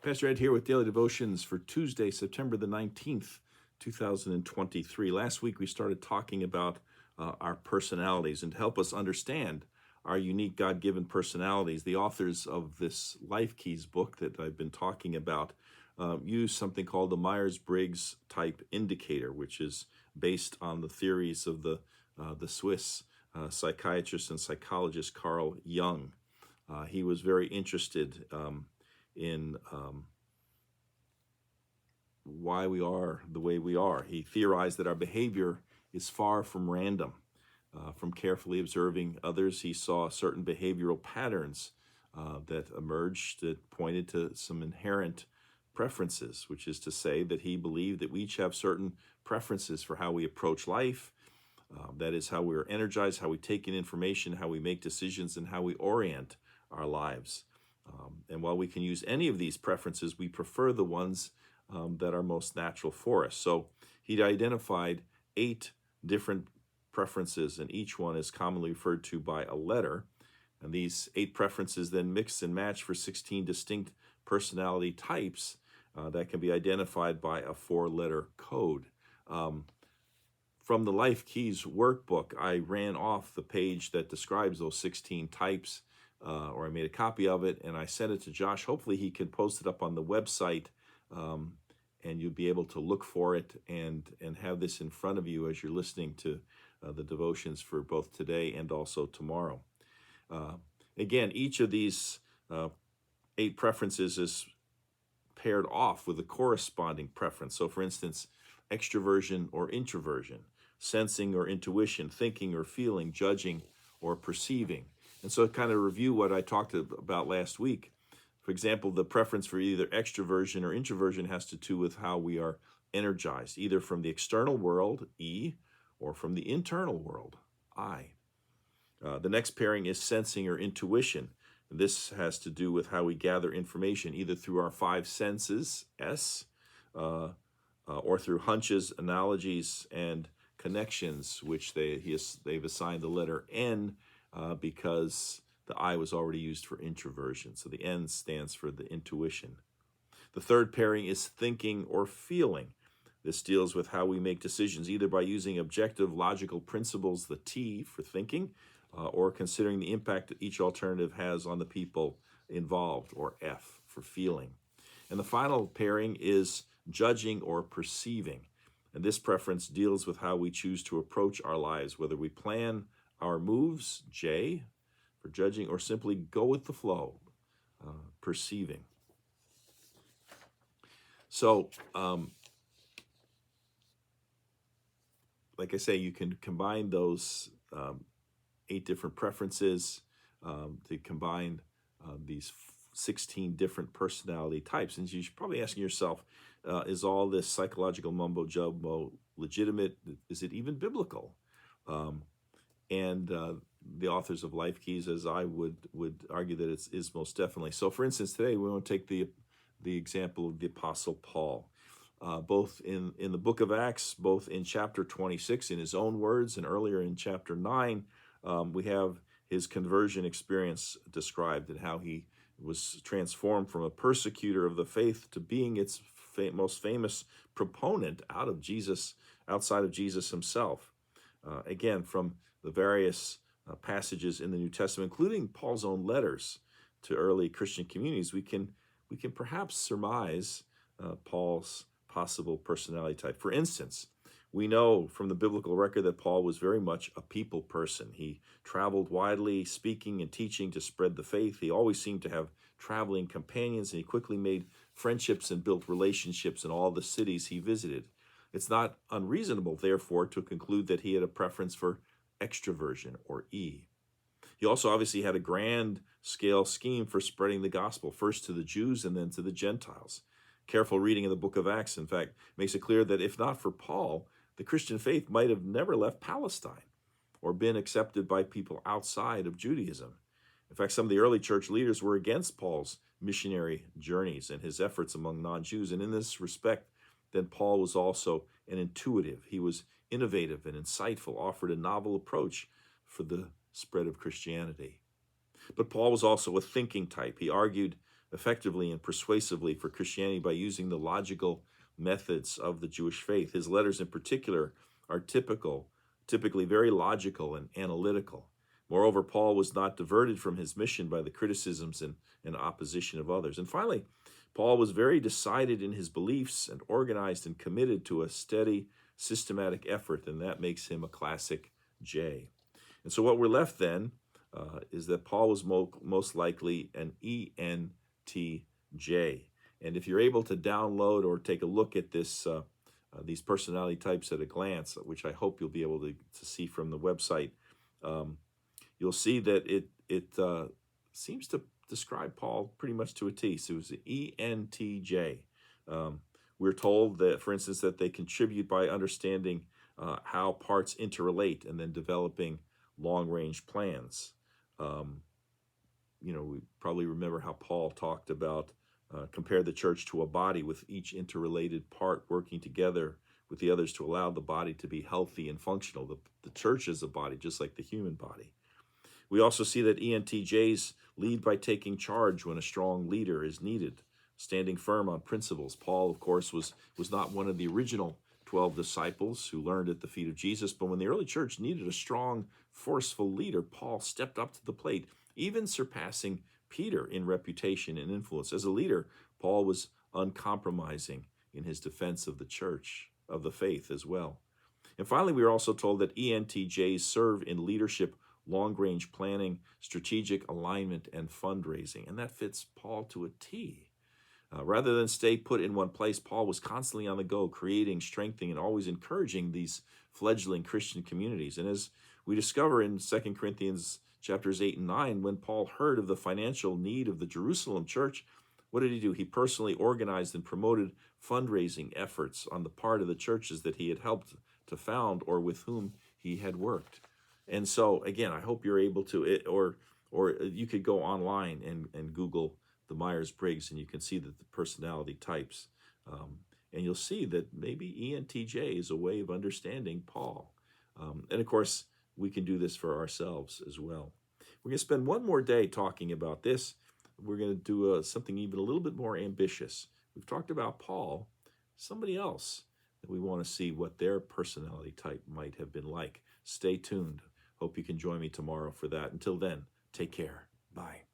Pastor Ed here with Daily Devotions for Tuesday, September the 19th, 2023. Last week we started talking about our personalities, and to help us understand our unique God-given personalities, the authors of this Life Keys book that I've been talking about use something called the Myers-Briggs type indicator, which is based on the theories of the Swiss psychiatrist and psychologist Carl Jung. He was very interested in why we are the way we are. He theorized that our behavior is far from random. From carefully observing others, he saw certain behavioral patterns that emerged that pointed to some inherent preferences, which is to say that he believed that we each have certain preferences for how we approach life. That is how we are energized, how we take in information, how we make decisions, and how we orient our lives. And while we can use any of these preferences, we prefer the ones that are most natural for us. So he'd identified 8 different preferences, and each one is commonly referred to by a letter. And these 8 preferences then mix and match for 16 distinct personality types that can be identified by a 4-letter code. From the Life Keys workbook, I ran off the page that describes those 16 types, or I made a copy of it, and I sent it to Josh. Hopefully he can post it up on the website, and you'll be able to look for it and have this in front of you as you're listening to the devotions for both today and also tomorrow. Again, each of these 8 preferences is paired off with a corresponding preference. So for instance, extroversion or introversion, sensing or intuition, thinking or feeling, judging or perceiving. And so kind of review what I talked about last week. For example, the preference for either extroversion or introversion has to do with how we are energized, either from the external world, E, or from the internal world, I. The next pairing is sensing or intuition. This has to do with how we gather information, either through our 5 senses, S, or through hunches, analogies, and connections, which they've assigned the letter N because the I was already used for introversion. So the N stands for the intuition. The third pairing is thinking or feeling. This deals with how we make decisions, either by using objective logical principles, the T for thinking, or considering the impact that each alternative has on the people involved, or F for feeling. And the final pairing is judging or perceiving. And this preference deals with how we choose to approach our lives, whether we plan our moves, J for judging, or simply go with the flow, perceiving. So, like I say, you can combine those 8 different preferences to combine these 16 different personality types. And you're probably asking yourself, is all this psychological mumbo-jumbo legitimate? Is it even biblical? And the authors of Life Keys, as I would argue that it is most definitely. So for instance, today we want to take the example of the Apostle Paul. Both in the book of Acts, both in chapter 26 in his own words, and earlier in chapter 9, we have his conversion experience described and how he was transformed from a persecutor of the faith to being its most famous proponent outside of Jesus himself. Again, from the various passages in the New Testament, including Paul's own letters to early Christian communities, we can perhaps surmise Paul's possible personality type. For instance, we know from the biblical record that Paul was very much a people person. He traveled widely, speaking and teaching to spread the faith. He always seemed to have traveling companions, and he quickly made friendships and built relationships in all the cities he visited. It's not unreasonable, therefore, to conclude that he had a preference for extroversion, or E. He also obviously had a grand scale scheme for spreading the gospel, first to the Jews and then to the Gentiles. Careful reading of the book of Acts, in fact, makes it clear that if not for Paul, the Christian faith might have never left Palestine or been accepted by people outside of Judaism. In fact, some of the early church leaders were against Paul's missionary journeys and his efforts among non-Jews. And in this respect, then Paul was also an intuitive. He was innovative and insightful, offered a novel approach for the spread of Christianity. But Paul was also a thinking type. He argued effectively and persuasively for Christianity by using the logical methods of the Jewish faith. His letters in particular are typically very logical and analytical. Moreover, Paul was not diverted from his mission by the criticisms and opposition of others. And finally, Paul was very decided in his beliefs and organized and committed to a steady, systematic effort, and that makes him a classic J. And so what we're left then is that Paul was most likely an ENTJ. And if you're able to download or take a look at these personality types at a glance, which I hope you'll be able to see from the website, you'll see that it seems to describe Paul pretty much to a T. So it was an ENTJ. We're told that, for instance, that they contribute by understanding how parts interrelate and then developing long-range plans. We probably remember how Paul talked about compare the church to a body with each interrelated part working together with the others to allow the body to be healthy and functional. The church is a body, just like the human body. We also see that ENTJs lead by taking charge when a strong leader is needed, standing firm on principles. Paul, of course, was not one of the original 12 disciples who learned at the feet of Jesus, but when the early church needed a strong, forceful leader, Paul stepped up to the plate, even surpassing Peter in reputation and influence. As a leader, Paul was uncompromising in his defense of the church, of the faith as well. And finally, we are also told that ENTJs serve in leadership, long-range planning, strategic alignment, and fundraising. And that fits Paul to a T. Rather than stay put in one place, Paul was constantly on the go, creating, strengthening, and always encouraging these fledgling Christian communities. And as we discover in 2 Corinthians chapters 8 and 9, when Paul heard of the financial need of the Jerusalem church, what did he do? He personally organized and promoted fundraising efforts on the part of the churches that he had helped to found or with whom he had worked. And so, again, I hope you're able to, or you could go online and Google the Myers-Briggs, and you can see that the personality types. And you'll see that maybe ENTJ is a way of understanding Paul. And of course, we can do this for ourselves as well. We're going to spend one more day talking about this. We're going to do something even a little bit more ambitious. We've talked about Paul, somebody else that we want to see what their personality type might have been like. Stay tuned. Hope you can join me tomorrow for that. Until then, take care. Bye.